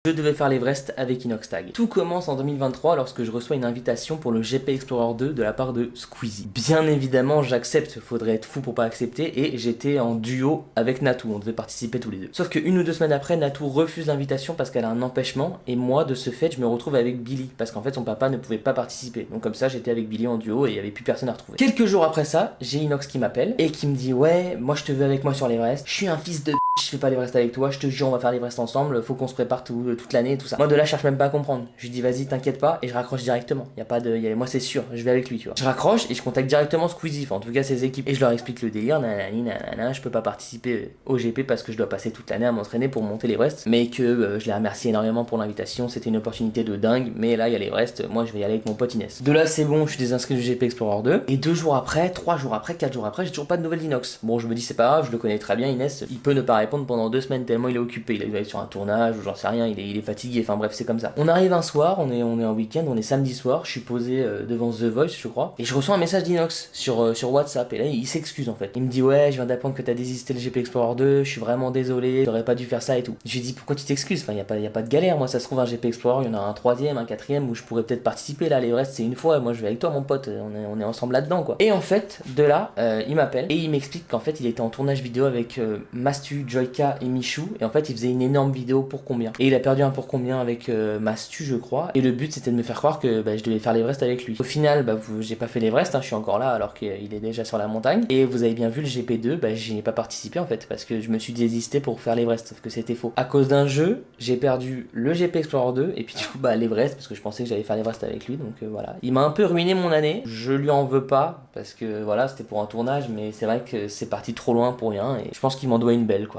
Je devais faire l'Everest avec Inoxtag. Tout commence en 2023 lorsque je reçois une invitation pour le GP Explorer 2 de la part de Squeezie. Bien évidemment, j'accepte, faudrait être fou pour pas accepter, et j'étais en duo avec Natou, on devait participer tous les deux. Sauf que 1 ou 2 semaines après, Natou refuse l'invitation parce qu'elle a un empêchement, et moi, de ce fait, je me retrouve avec Billy, parce qu'en fait, son papa ne pouvait pas participer. Donc comme ça, j'étais avec Billy en duo et il y avait plus personne à retrouver. Quelques jours après ça, j'ai Inox qui m'appelle et qui me dit ouais, moi je te veux avec moi sur l'Everest, je suis un fils de je fais pas l'Everest avec toi, je te jure on va faire l'Everest ensemble, faut qu'on se prépare toute l'année et tout ça. Moi de là je cherche même pas à comprendre. Je lui dis vas-y t'inquiète pas et je raccroche directement. Y a pas de. Moi c'est sûr, je vais avec lui tu vois. Je raccroche et je contacte directement Squeezie, enfin, en tout cas ses équipes. Et je leur explique le délire, nanani nanana, je peux pas participer au GP parce que je dois passer toute l'année à m'entraîner pour monter l'Everest. Mais que je les remercie énormément pour l'invitation, c'était une opportunité de dingue. Mais là il y a l'Everest, moi je vais y aller avec mon pote Inès. De là c'est bon, je suis désinscrit du GP Explorer 2. Et 2 jours après, 3 jours après, 4 jours après, j'ai toujours pas de nouvelles d'Inox. Bon je me dis c'est pas grave, je le connais très bien Inès, il peut ne pas répondre pendant 2 semaines tellement il est occupé, il est sur un tournage ou j'en sais rien, il est fatigué, enfin bref c'est comme ça. On arrive un soir, on est en week-end, on est samedi soir, je suis posé devant The Voice je crois, et je reçois un message d'Inox sur WhatsApp, et là il s'excuse en fait. Il me dit ouais je viens d'apprendre que t'as désisté le GP Explorer 2, je suis vraiment désolé, t'aurais pas dû faire ça et tout. Je lui dis pourquoi tu t'excuses, enfin y a pas de galère, moi ça se trouve un GP Explorer, il y en a un troisième, un quatrième où je pourrais peut-être participer là, l'Everest c'est une fois, moi je vais avec toi mon pote, on est ensemble là-dedans quoi. Et en fait, de là, il m'appelle et il m'explique qu'en fait il était en tournage vidéo avec Mastu, Joyka et Michou, et en fait il faisait une énorme vidéo pour combien. Et il a perdu un pour combien avec Mastu je crois, et le but c'était de me faire croire que je devais faire l'Everest avec lui. Au final, j'ai pas fait l'Everest, je suis encore là alors qu'il est déjà sur la montagne, et vous avez bien vu le GP2, j'y ai pas participé en fait, parce que je me suis désisté pour faire l'Everest, sauf que c'était faux. À cause d'un jeu, j'ai perdu le GP Explorer 2, et puis du coup l'Everest, parce que je pensais que j'allais faire l'Everest avec lui, donc voilà. Il m'a un peu ruiné mon année, je lui en veux pas, parce que voilà, c'était pour un tournage, mais c'est vrai que c'est parti trop loin pour rien, et je pense qu'il m'en doit une belle quoi.